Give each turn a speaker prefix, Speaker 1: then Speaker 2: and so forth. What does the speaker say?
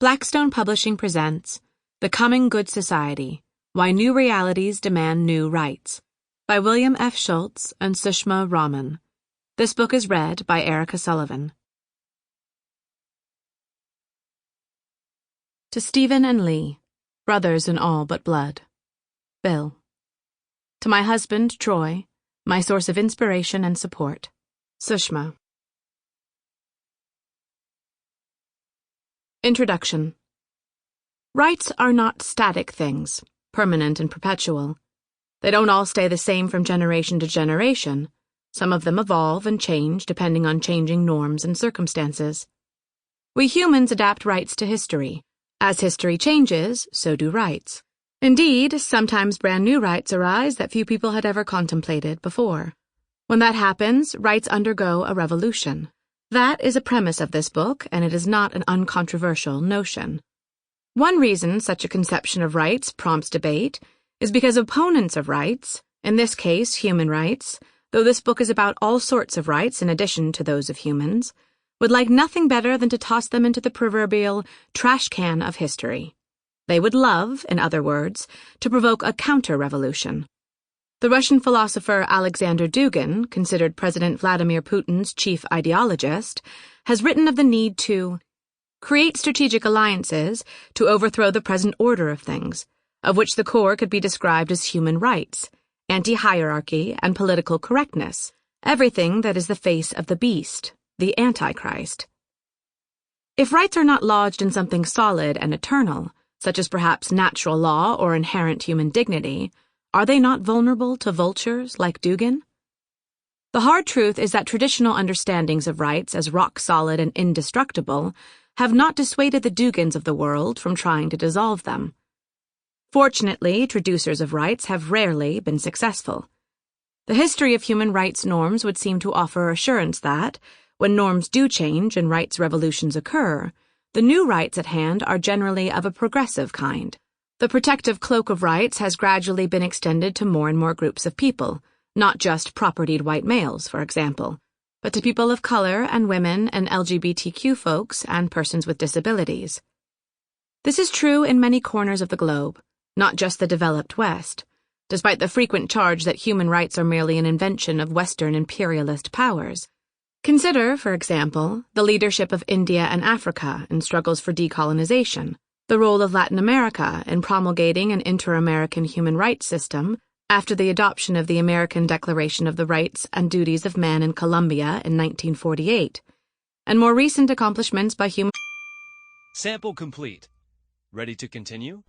Speaker 1: Blackstone Publishing presents Becoming Good Society: Why New Realities Demand New Rights by William F. Schultz and Sushma Raman. This book is read by Erica Sullivan. To Stephen and Lee, brothers in all but blood. Bill. To my husband, Troy, my source of inspiration and support. Sushma. Introduction. Rights are not static things, permanent and perpetual. They don't all stay the same from generation to generation. Some of them evolve and change depending on changing norms and circumstances. We humans adapt rights to history. As history changes, so do rights. Indeed, sometimes brand new rights arise that few people had ever contemplated before. When that happens, rights undergo a revolution. That is a premise of this book, and it is not an uncontroversial notion. One reason such a conception of rights prompts debate is because opponents of rights, in this case human rights, though this book is about all sorts of rights in addition to those of humans, would like nothing better than to toss them into the proverbial trash can of history. They would love, in other words, to provoke a counter-revolution. The Russian philosopher Alexander Dugin, considered President Vladimir Putin's chief ideologist, has written of the need to create strategic alliances to overthrow the present order of things, of which the core could be described as human rights, anti-hierarchy, and political correctness, everything that is the face of the beast, the Antichrist. If rights are not lodged in something solid and eternal, such as perhaps natural law or inherent human dignity, are they not vulnerable to vultures like Dugin? The hard truth is that traditional understandings of rights as rock-solid and indestructible have not dissuaded the Dugins of the world from trying to dissolve them. Fortunately, traducers of rights have rarely been successful. The history of human rights norms would seem to offer assurance that, when norms do change and rights revolutions occur, the new rights at hand are generally of a progressive kind. The protective cloak of rights has gradually been extended to more and more groups of people, not just propertied white males, for example, but to people of color and women and LGBTQ folks and persons with disabilities. This is true in many corners of the globe, not just the developed West, despite the frequent charge that human rights are merely an invention of Western imperialist powers. Consider, for example, the leadership of India and Africa in struggles for decolonization, the role of Latin America in promulgating an inter-American human rights system after the adoption of the American Declaration of the Rights and Duties of Man in Colombia in 1948, and more recent accomplishments by human...
Speaker 2: Sample complete. Ready to continue?